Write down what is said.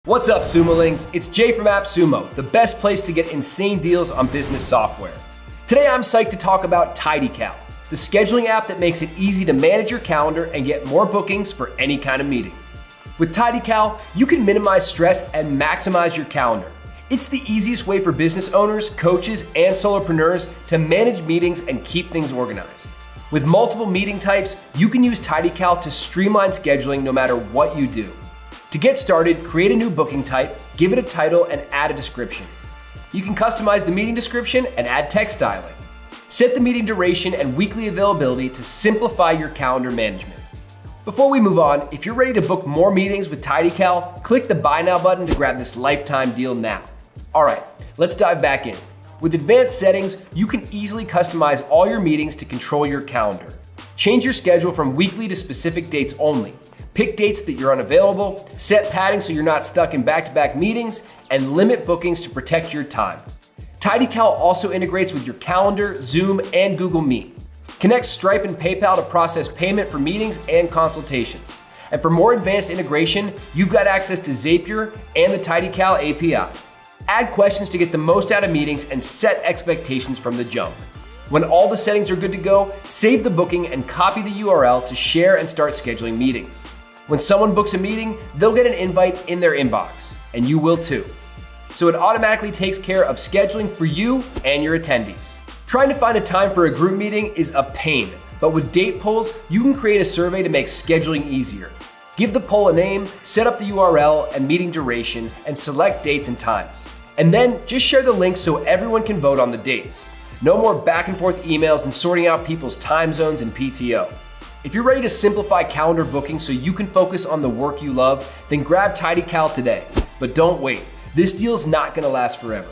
What's up, Sumolings? It's Jay from AppSumo, the best place to get insane deals on business software. Today I'm psyched to talk about TidyCal, the scheduling app that makes it easy to manage your calendar and get more bookings for any kind of meeting. With TidyCal, you can minimize stress and maximize your calendar. It's the easiest way for business owners, coaches, and solopreneurs to manage meetings and keep things organized. With multiple meeting types, you can use TidyCal to streamline scheduling no matter what you do. To get started, create a new booking type, give it a title, and add a description. You can customize the meeting description and add text styling. Set the meeting duration and weekly availability to simplify your calendar management. Before we move on, if you're ready to book more meetings with TidyCal, click the Buy Now button to grab this lifetime deal now. All right, let's dive back in. With advanced settings, you can easily customize all your meetings to control your calendar. Change your schedule from weekly to specific dates only. Pick dates that you're unavailable, set padding so you're not stuck in back-to-back meetings, and limit bookings to protect your time. TidyCal also integrates with your calendar, Zoom, and Google Meet. Connect Stripe and PayPal to process payment for meetings and consultations. And for more advanced integration, you've got access to Zapier and the TidyCal API. Add questions to get the most out of meetings and set expectations from the jump. When all the settings are good to go, save the booking and copy the URL to share and start scheduling meetings. When someone books a meeting, they'll get an invite in their inbox, and you will too. So it automatically takes care of scheduling for you and your attendees. Trying to find a time for a group meeting is a pain, but with date polls, you can create a survey to make scheduling easier. Give the poll a name, set up the URL and meeting duration, and select dates and times. And then just share the link so everyone can vote on the dates. No more back and forth emails and sorting out people's time zones and PTO. If you're ready to simplify calendar booking so you can focus on the work you love, then grab TidyCal today. But don't wait, this deal's not gonna last forever.